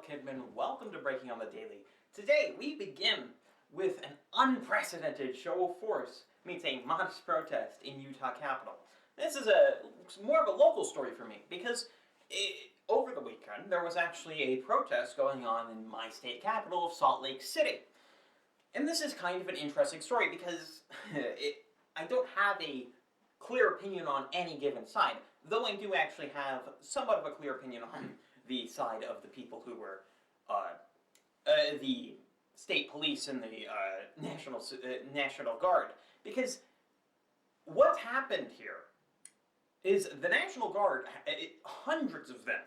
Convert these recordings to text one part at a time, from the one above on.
Kidman. Welcome to Breaking on the Daily. Today we begin with an unprecedented show of force meets a modest protest in Utah Capitol. This is more of a local story for me because over the weekend there was actually a protest going on in my state capital of Salt Lake City. And this is kind of an interesting story because I don't have a clear opinion on any given side, though I do actually have somewhat of a clear opinion on the side of the people who were the state police and the National Guard. Because what's happened here is the National Guard, hundreds of them,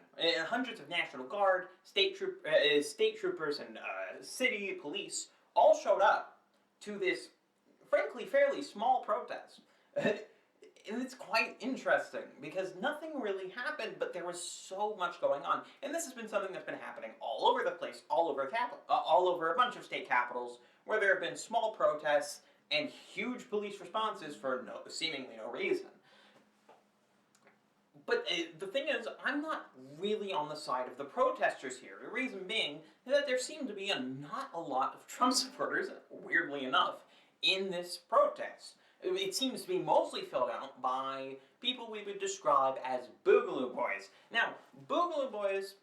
hundreds of National Guard, state troopers, and city police all showed up to this, frankly, fairly small protest. And it's quite interesting because nothing really happened, but there was so much going on. And this has been something that's been happening all over the place, all over a bunch of state capitals, where there have been small protests and huge police responses for seemingly no reason. But the thing is, I'm not really on the side of the protesters here. The reason being that there seem to be not a lot of Trump supporters, weirdly enough, in this protest. It seems to be mostly filled out by people we would describe as Boogaloo boys. Now, Boogaloo boys,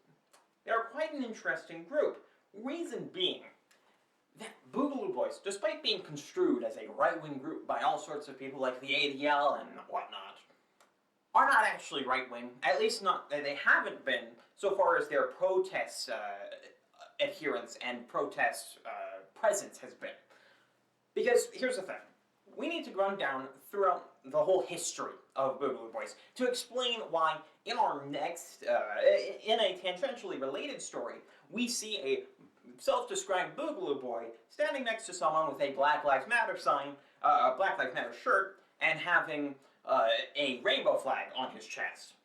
they're quite an interesting group. Reason being that Boogaloo boys, despite being construed as a right-wing group by all sorts of people like the ADL and whatnot, are not actually right-wing. At least not, they haven't been so far as their protest adherence and protest presence has been. Because here's the thing. We need to run down throughout the whole history of Boogaloo Boys to explain why in our next, in a tangentially related story, we see a self-described Boogaloo Boy standing next to someone with a Black Lives Matter sign, a Black Lives Matter shirt, and having a rainbow flag on his chest.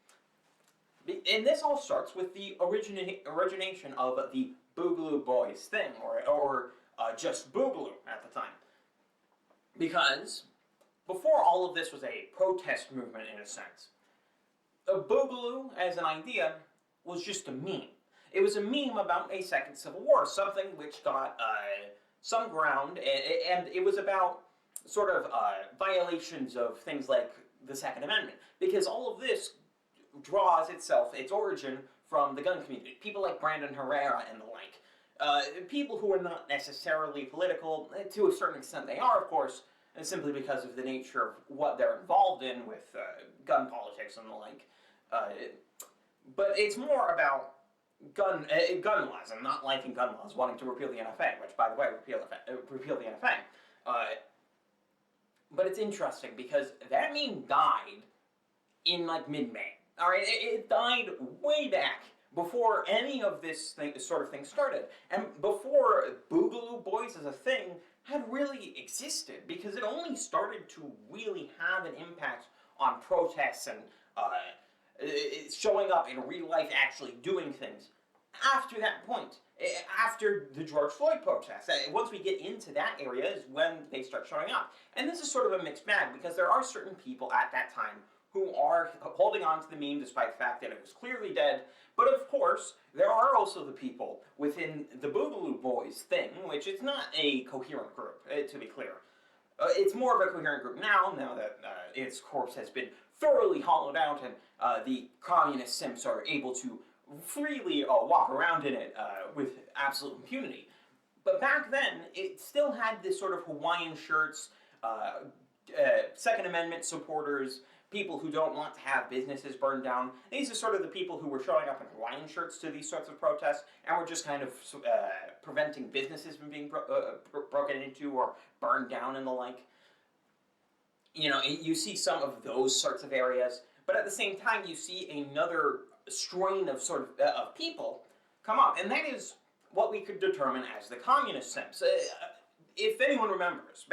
And this all starts with the origination of the Boogaloo Boys thing, or just Boogaloo at the time. Because before all of this was a protest movement in a sense, Boogaloo as an idea was just a meme. It was a meme about a second civil war, something which got some ground, and it was about sort of violations of things like the Second Amendment. Because all of this draws its origin from the gun community. People like Brandon Herrera and the like. People who are not necessarily political, to a certain extent they are, of course, simply because of the nature of what they're involved in with gun politics and the like. But it's more about gun laws, and not liking gun laws, wanting to repeal the NFA, which, by the way, repeal the NFA. But it's interesting because that meme died in like mid-May. All right, it died way back before any of this sort of thing started, and before Boogaloo Boys as a thing had really existed, because it only started to really have an impact on protests and showing up in real life, actually doing things after that point, after the George Floyd protests. Once we get into that area is when they start showing up. And this is sort of a mixed bag, because there are certain people at that time who are holding on to the meme despite the fact that it was clearly dead. But of course, there are also the people within the Boogaloo Boys thing, which is not a coherent group, to be clear. It's more of a coherent group now that its corpse has been thoroughly hollowed out and the communist simps are able to freely walk around in it with absolute impunity. But back then, it still had this sort of Hawaiian shirts, Second Amendment supporters, people who don't want to have businesses burned down. These are sort of the people who were showing up in Hawaiian shirts to these sorts of protests, and were just kind of preventing businesses from being broken into or burned down and the like. You know, you see some of those sorts of areas, but at the same time you see another strain of of people come up, and that is what we could determine as the communist simps. If anyone remembers,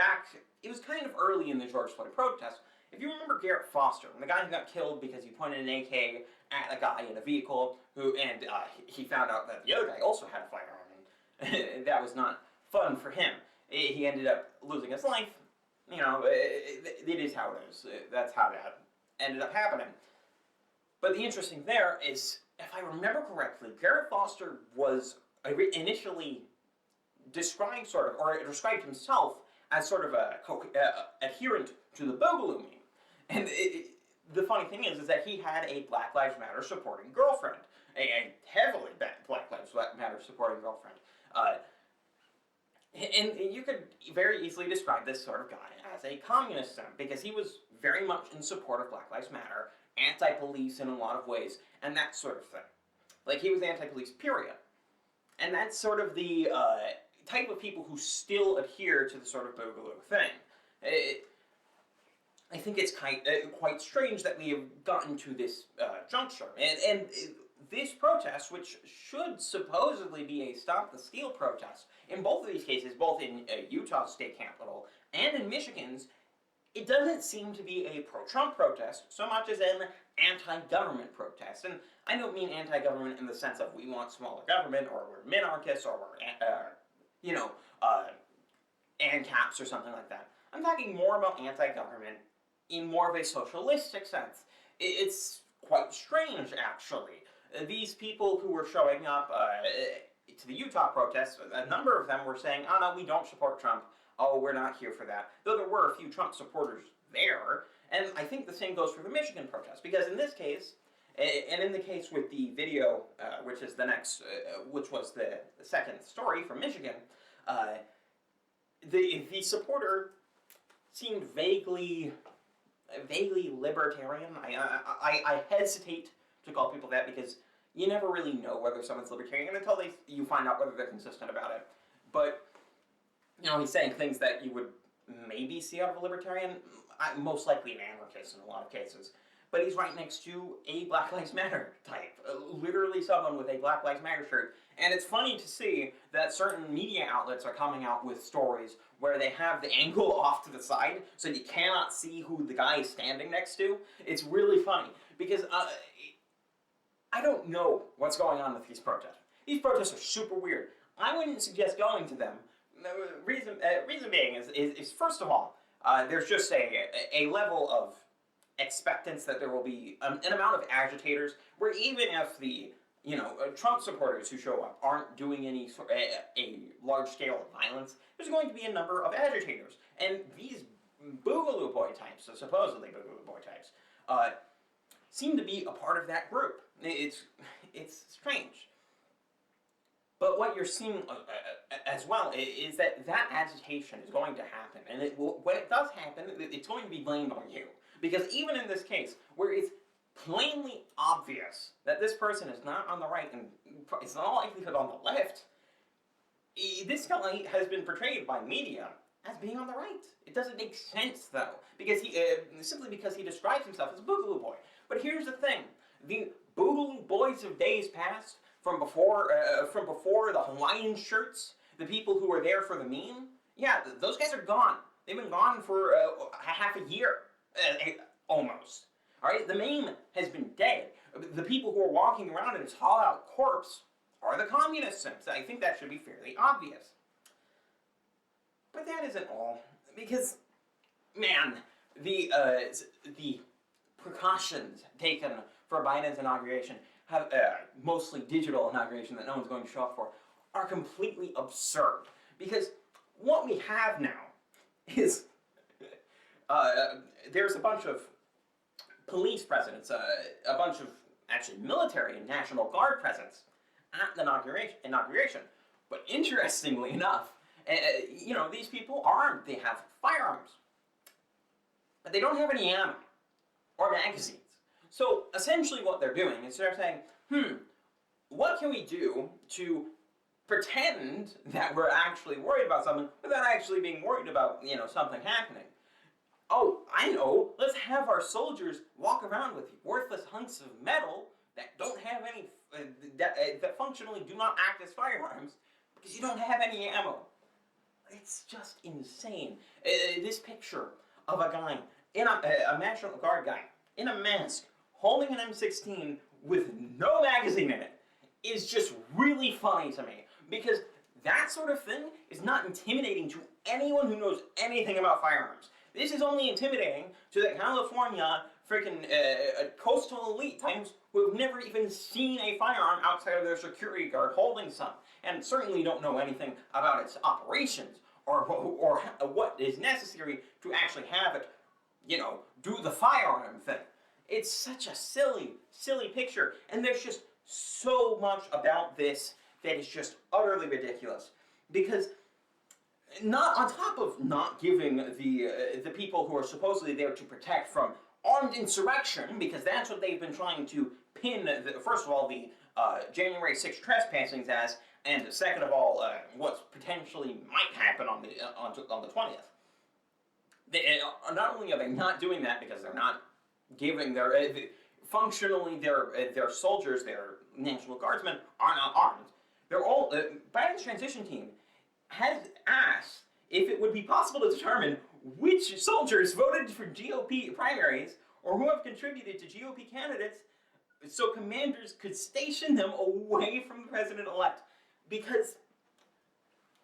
it was kind of early in the George Floyd protest. If you remember Garrett Foster, the guy who got killed because he pointed an AK at a guy in a vehicle, and he found out that the other guy also had a firearm, and that was not fun for him. He ended up losing his life. You know, it is how it is. That's how that ended up happening. But the interesting there is, if I remember correctly, Garrett Foster was initially described described himself as sort of a adherent to the Boogaloo meme. And the funny thing is that he had a Black Lives Matter supporting girlfriend, a heavily Black Lives Matter supporting girlfriend. And you could very easily describe this sort of guy as a communist then, because he was very much in support of Black Lives Matter, anti-police in a lot of ways, and that sort of thing. Like, he was anti-police, period. And that's sort of the type of people who still adhere to the sort of Boogaloo thing. I think it's quite strange that we have gotten to this juncture. And this protest, which should supposedly be a Stop the Steal protest, in both of these cases, both in Utah's state capital and in Michigan's, it doesn't seem to be a pro-Trump protest so much as an anti-government protest. And I don't mean anti-government in the sense of we want smaller government, or we're minarchists, or we're, ANCAPs or something like that. I'm talking more about anti-government in more of a socialistic sense. It's quite strange, actually. These people who were showing up to the Utah protests, a number of them were saying, oh no, we don't support Trump. Oh, we're not here for that. Though there were a few Trump supporters there. And I think the same goes for the Michigan protest, because in this case, and in the case with the video, which is the next, which was the second story from Michigan, the supporter seemed vaguely libertarian. I hesitate to call people that, because you never really know whether someone's libertarian until you find out whether they're consistent about it. But, he's saying things that you would maybe see out of a libertarian, most likely an anarchist in a lot of cases. But he's right next to a Black Lives Matter type, literally someone with a Black Lives Matter shirt. And it's funny to see that certain media outlets are coming out with stories where they have the angle off to the side, so you cannot see who the guy is standing next to. It's really funny, because I don't know what's going on with these protests. These protests are super weird. I wouldn't suggest going to them. Reason being is first of all, there's just a level of expectance that there will be an amount of agitators, where even if the Trump supporters who show up aren't doing any a large scale of violence, there's going to be a number of agitators. And these Boogaloo boy types, so supposedly Boogaloo boy types, seem to be a part of that group. It's strange. But what you're seeing as well is that agitation is going to happen. And when it does happen, it's going to be blamed on you. Because even in this case, where it's plainly obvious that this person is not on the right and it's not likelihood on the left, this guy has been portrayed by media as being on the right. It doesn't make sense, though, because simply because he describes himself as a Boogaloo boy. But here's the thing: the Boogaloo boys of days past, from before the Hawaiian shirts, the people who were there for the meme, yeah, those guys are gone. They've been gone for half a year, almost. All right, the meme has been dead. The people who are walking around in his hollow-out corpse are the communist simps. I think that should be fairly obvious. But that isn't all, because, man, the precautions taken for Biden's inauguration, mostly digital inauguration that no one's going to show up for, are completely absurd. Because what we have now is there's a bunch of police presence, a bunch of actually military and National Guard presence at the inauguration. But interestingly enough, these people are armed. They have firearms. But they don't have any ammo or magazines. So essentially what they're doing is they're saying, what can we do to pretend that we're actually worried about something without actually being worried about, something happening? Oh, I know, let's have our soldiers walk around with worthless hunks of metal that don't have any, that functionally do not act as firearms, because you don't have any ammo. It's just insane. This picture of a guy, a National Guard guy, in a mask, holding an M16 with no magazine in it, is just really funny to me. Because that sort of thing is not intimidating to anyone who knows anything about firearms. This is only intimidating to the California freaking coastal elite types who have never even seen a firearm outside of their security guard holding some, and certainly don't know anything about its operations or what is necessary to actually have it, do the firearm thing. It's such a silly, silly picture, and there's just so much about this that is just utterly ridiculous. Because not on top of not giving the people who are supposedly there to protect from armed insurrection, because that's what they've been trying to pin, first of all, the January 6th trespassings as, and second of all, what potentially might happen on the 20th. Not only are they not doing that because they're not giving their functionally their soldiers, their National Guardsmen are not armed. They're all Biden's transition team has asked if it would be possible to determine which soldiers voted for GOP primaries or who have contributed to GOP candidates, so commanders could station them away from the president-elect. Because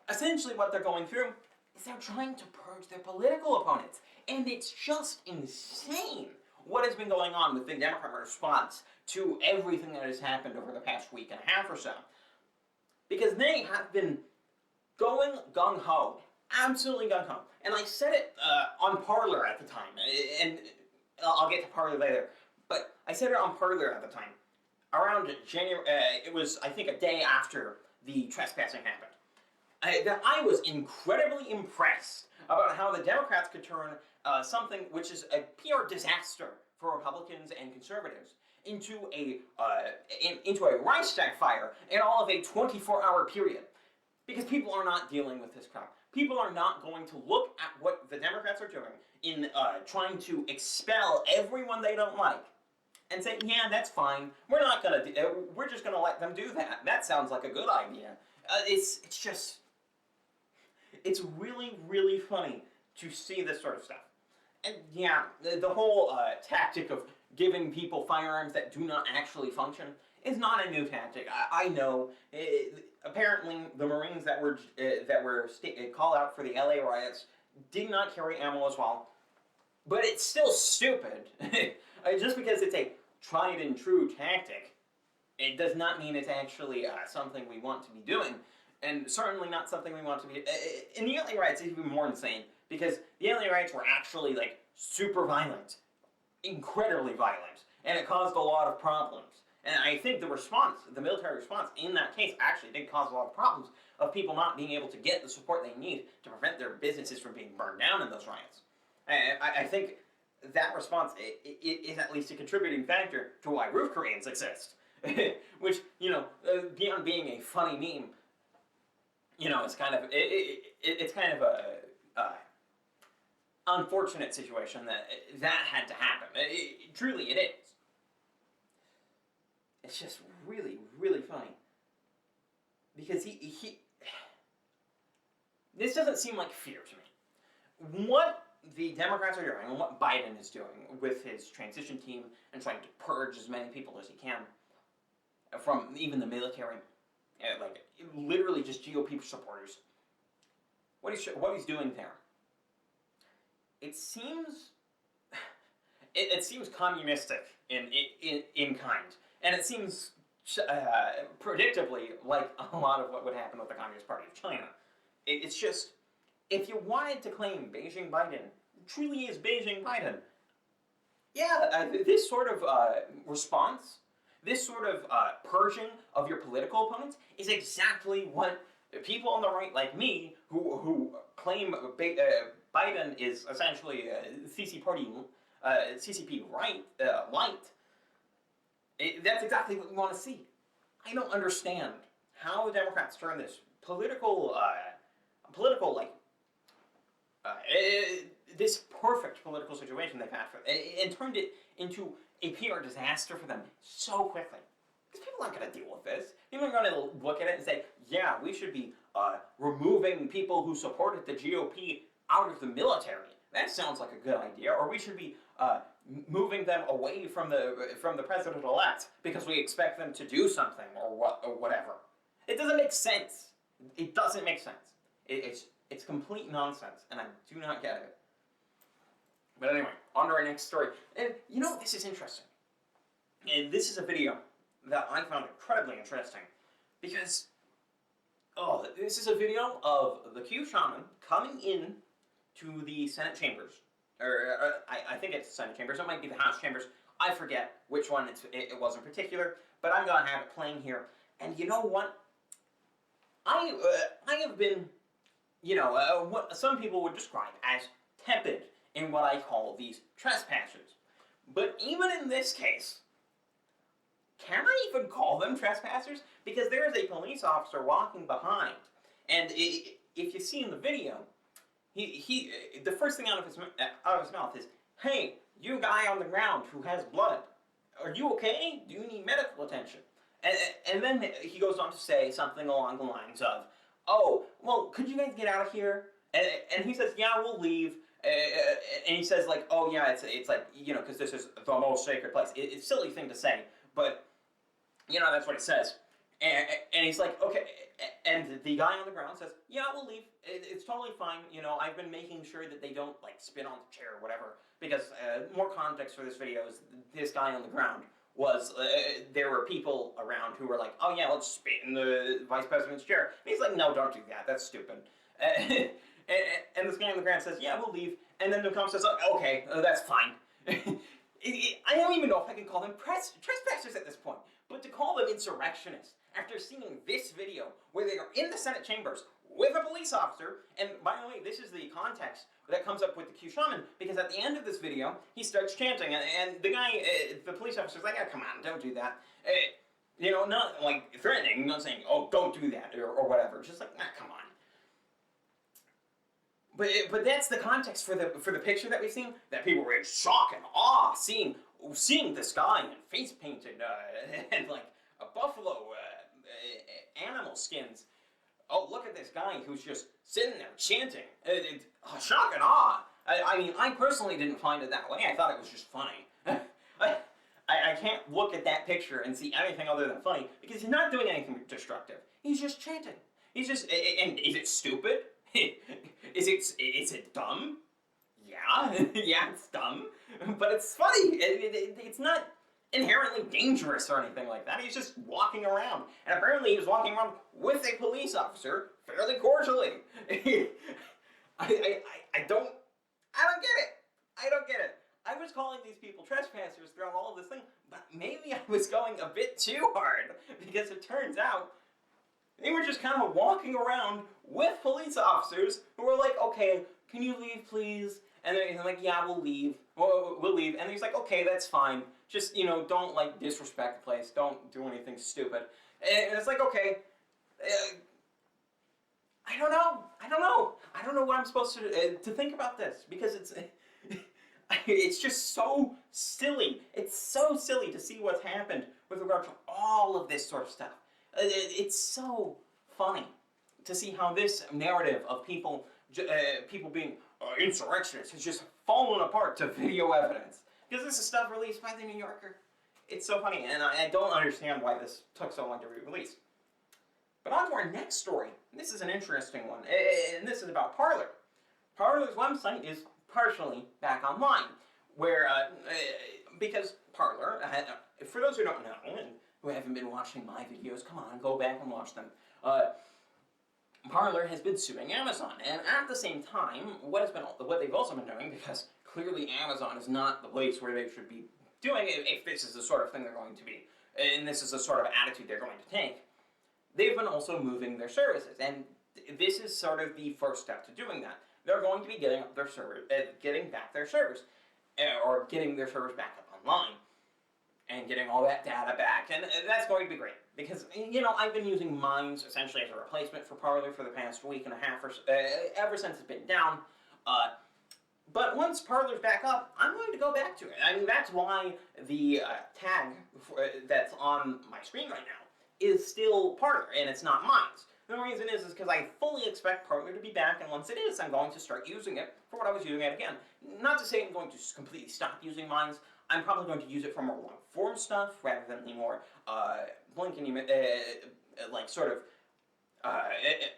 essentially what they're going through is they're trying to purge their political opponents. And it's just insane what has been going on with the Democrat response to everything that has happened over the past week and a half or so. Because they have been going gung-ho, absolutely gung-ho. And I said it on Parler at the time, and I'll get to Parler later, but I said it on Parler at the time. Around January, it was, I think, a day after the trespassing happened, that I was incredibly impressed about how the Democrats could turn something which is a PR disaster for Republicans and conservatives into a Reichstag fire in all of a 24-hour period. Because people are not dealing with this crap. People are not going to look at what the Democrats are doing in trying to expel everyone they don't like and say, yeah, that's fine. We're not gonna. We're just gonna let them do that. That sounds like a good idea. It's really, really funny to see this sort of stuff. And yeah, the whole tactic of giving people firearms that do not actually function is not a new tactic. I know. Apparently, the Marines that were called out for the LA riots did not carry ammo as well. But it's still stupid. Just because it's a tried and true tactic, it does not mean it's actually something we want to be doing. And certainly not something we want to be... In the LA riots, it's even more insane. Because the LA riots were actually, super violent. Incredibly violent. And it caused a lot of problems. And I think the military response in that case actually did cause a lot of problems of people not being able to get the support they need to prevent their businesses from being burned down in those riots. I think that response is at least a contributing factor to why roof Koreans exist. Which, beyond being a funny meme, it's kind of a unfortunate situation that had to happen. Truly it is. It's just really, really funny. Because this doesn't seem like fear to me. What the Democrats are doing, and what Biden is doing with his transition team, and trying to purge as many people as he can from even the military, literally just GOP supporters. What he's doing there, it seems communistic in kind. And it seems predictably like a lot of what would happen with the Communist Party of China. It's just, if you wanted to claim Beijing Biden truly is Beijing Biden, yeah, this sort of response, this sort of purging of your political opponents is exactly what people on the right like me, who claim Biden is essentially CCP right, light, that's exactly what we want to see. I don't understand how the Democrats turn this this perfect political situation they've had and turned it into a PR disaster for them so quickly. Because people aren't going to deal with this. People are going to look at it and say, yeah, we should be removing people who supported the GOP out of the military. That sounds like a good idea. Or we should be moving them away from the president-elect because we expect them to do something or whatever. It doesn't make sense. It doesn't make sense. It's complete nonsense, and I do not get it. But anyway, on to our next story. And you know, this is interesting. And this is a video that I found incredibly interesting because, oh, this is a video of the Q Shaman coming in to the Senate chambers. I think it's the Senate chambers. It might be the House chambers. I forget which one it was in particular, but I'm going to have it playing here. And you know what? I have been, what some people would describe as tepid in what I call these trespassers. But even in this case, can I even call them trespassers? Because there is a police officer walking behind, and if you see in the video, he the first thing out of his mouth is, "Hey, you guy on the ground who has blood, are you okay? Do you need medical attention?" And then he goes on to say something along the lines of, "Oh, well, could you guys get out of here?" And he says, "Yeah, we'll leave." And he says, like, "Oh yeah, it's like, because this is the most sacred place." It's a silly thing to say, but that's what he says. And he's like, "Okay." And the guy on the ground says, "Yeah, we'll leave. It's totally fine. I've been making sure that they don't like spit on the chair or whatever." Because more context for this video is this guy on the ground was there were people around who were like, "Oh yeah, let's spit in the vice president's chair." And he's like, "No, don't do that. That's stupid." And this guy on the ground says, "Yeah, we'll leave." And then the cop says, "Okay, that's fine." I don't even know if I can call them trespassers at this point, but to call them insurrectionists after seeing this video where they are in the Senate chambers with a police officer, and by the way, this is the context that comes up with the Q Shaman, because at the end of this video, he starts chanting, and the guy, the police officer's like, "Oh, come on, don't do that." Not like threatening, not saying, "Oh, don't do that," or whatever, just like, come on. But that's the context for the picture that we've seen, that people were in shock and awe seeing this guy in face painted and like a buffalo animal skins. Oh, look at this guy who's just sitting there chanting. Shock and awe. I mean, I personally didn't find it that way. I thought it was just funny. I can't look at that picture and see anything other than funny, because he's not doing anything destructive. He's just chanting. He's just, and is it stupid? Is it dumb? Yeah, yeah, it's dumb, but it's funny. It's not inherently dangerous or anything like that. He's just walking around, and apparently he was walking around with a police officer fairly cordially. I don't get it. I don't get it. I was calling these people trespassers throughout all of this thing, but maybe I was going a bit too hard, because it turns out they were just kind of walking around with police officers who were like, "Okay, can you leave, please?" And they're like, "Yeah, we'll leave. We'll leave." And he's like, "Okay, that's fine. Just, don't, like, disrespect the place. Don't do anything stupid." And it's like, okay, I don't know. I don't know what I'm supposed to think about this, because it's just so silly. It's so silly to see what's happened with regard to all of this sort of stuff. It's so funny to see how this narrative of people being insurrectionists has just fallen apart to video evidence. Because this is stuff released by the New Yorker. It's so funny, and I don't understand why this took so long to be released. But on to our next story. This is an interesting one, and this is about Parler. Parler's website is partially back online, where because Parler, for those who don't know and who haven't been watching my videos, come on, go back and watch them. Parler has been suing Amazon, and at the same time, what they've also been doing, because clearly Amazon is not the place where they should be doing it if this is the sort of thing they're going to be, and this is the sort of attitude they're going to take, they've been also moving their services, and this is sort of the first step to doing that. They're going to be getting up their server, getting back their servers, or getting their servers back up online, and getting all that data back, and that's going to be great. Because, I've been using Minds essentially as a replacement for Parler for the past week and a half, or so, ever since it's been down. But once Parler's back up, I'm going to go back to it. I mean, that's why the tag that's on my screen right now is still Parler, and it's not Minds. The reason is because I fully expect Parler to be back, and once it is, I'm going to start using it for what I was using it again. Not to say I'm going to completely stop using Minds. I'm probably going to use it for more long-form stuff rather than the more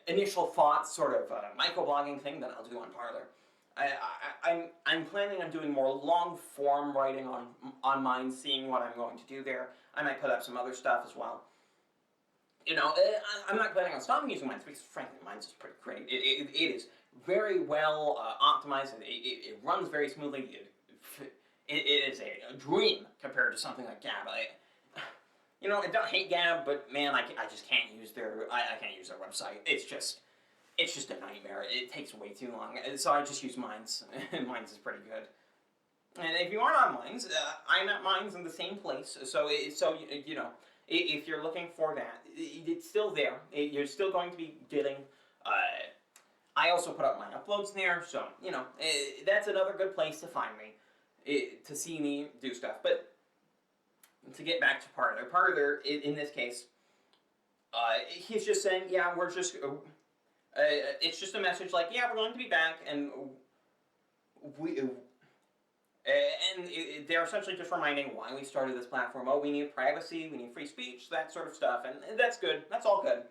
initial thoughts sort of microblogging thing that I'll do on Parler. I'm planning on doing more long form writing on mine, seeing what I'm going to do there. I might put up some other stuff as well. I'm not planning on stopping using Minds because, frankly, Minds is pretty great. It is very well optimized. It runs very smoothly. It is a dream compared to something like Gab. I don't hate Gab, but man, I just can't use I can't use their website. It's just a nightmare. It takes way too long. So I just use Minds. Minds is pretty good. And if you aren't on Minds, I'm at Minds in the same place. So if you're looking for that, it's still there. You're still going to be getting. I also put up my uploads there, so that's another good place to find me, to see me do stuff. But to get back to Parler, in this case, he's just saying, yeah, we're just. It's just a message like, yeah, we're going to be back, and they're essentially just reminding why we started this platform. Oh, we need privacy, we need free speech, that sort of stuff, and that's good. That's all good.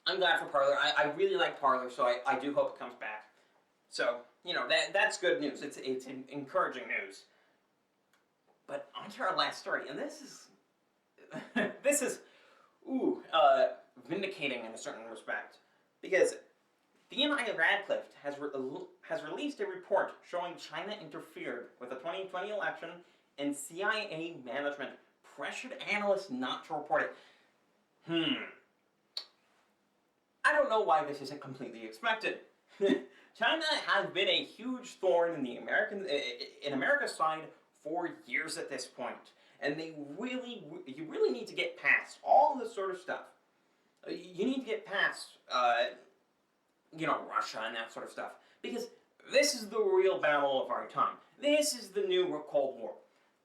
I'm glad for Parler. I really like Parler, so I do hope it comes back. So, that's good news. It's encouraging news. But on to our last story, and this is vindicating in a certain respect, because Dni Radcliffe has released a report showing China interfered with the 2020 election, and CIA management pressured analysts not to report it. I don't know why this isn't completely expected. China has been a huge thorn in America's side for years at this point, and you really need to get past all this sort of stuff. You need to get past, Russia and that sort of stuff, because this is the real battle of our time. This is the new Cold War.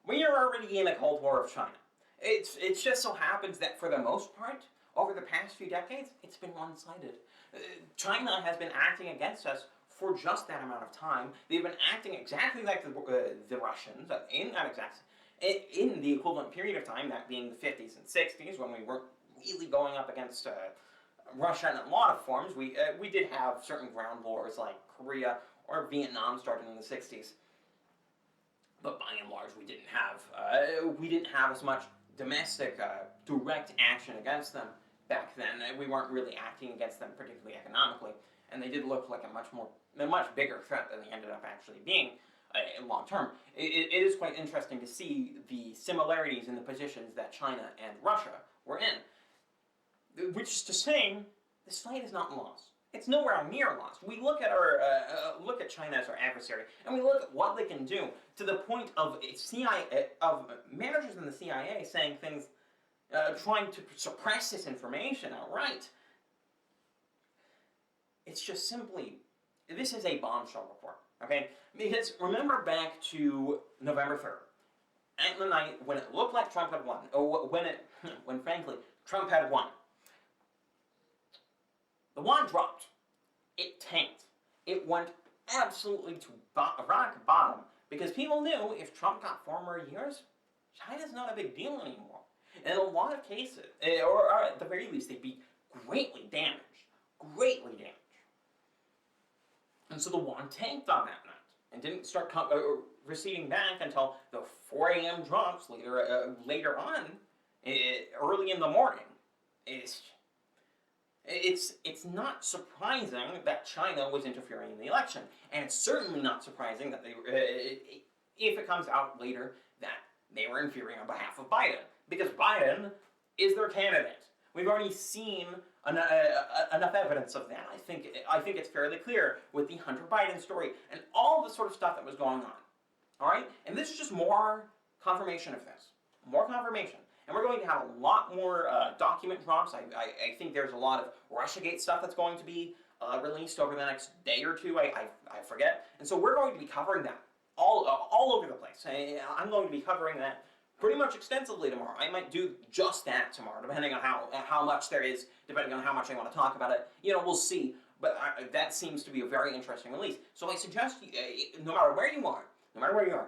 We are already in a Cold War of China. It just so happens that for the most part, over the past few decades, it's been one-sided. China has been acting against us for just that amount of time. They've been acting exactly like the Russians in the equivalent period of time, that being the 50s and 60s, when we weren't really going up against Russia in a lot of forms. We did have certain ground wars like Korea or Vietnam starting in the 60s, but by and large we didn't have as much domestic direct action against them back then. We weren't really acting against them particularly economically, and they did look like a much bigger threat than they ended up actually being in long term. It is quite interesting to see the similarities in the positions that China and Russia were in. Which is to say, this fight is not lost. It's nowhere near lost. We look at China as our adversary, and we look at what they can do, to the point of managers in the CIA saying things, trying to suppress this information outright. It's just simply, this is a bombshell report, okay? Because remember back to November 3rd, at the night when it looked like Trump had won, or when frankly Trump had won. The yuan dropped. It tanked. It went absolutely to rock bottom, because people knew if Trump got 4 more years, China's not a big deal anymore. In a lot of cases, or at the very least, they'd be greatly damaged. Greatly damaged. And so the yuan tanked on that night, and didn't start receding back until the 4 a.m. drops later on, early in the morning. It's not surprising that China was interfering in the election, and it's certainly not surprising that if it comes out later that they were interfering on behalf of Biden, because Biden is their candidate. We've already seen enough evidence of that. I think it's fairly clear with the Hunter Biden story and all the sort of stuff that was going on. All right, and this is just more confirmation of this. More confirmation. And we're going to have a lot more document drops. I think there's a lot of Russiagate stuff that's going to be released over the next day or two. I forget. And so we're going to be covering that all over the place. I'm going to be covering that pretty much extensively tomorrow. I might do just that tomorrow, depending on how much there is, depending on how much I want to talk about it. We'll see. But that seems to be a very interesting release. So I suggest, no matter where you are,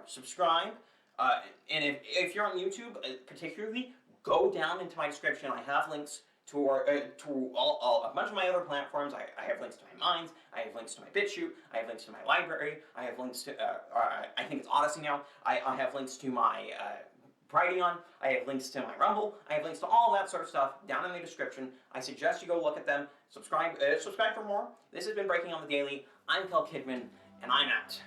subscribe. And if you're on YouTube, particularly, go down into my description. I have links to a bunch of my other platforms. I have links to my Minds, I have links to my BitChute, I have links to my library, I have links to, I think it's Odyssey now, I have links to my Brighteon, I have links to my Rumble, I have links to all that sort of stuff down in the description. I suggest you go look at them, subscribe for more. This has been Breaking on the Daily. I'm Kel Kidman, and I'm out.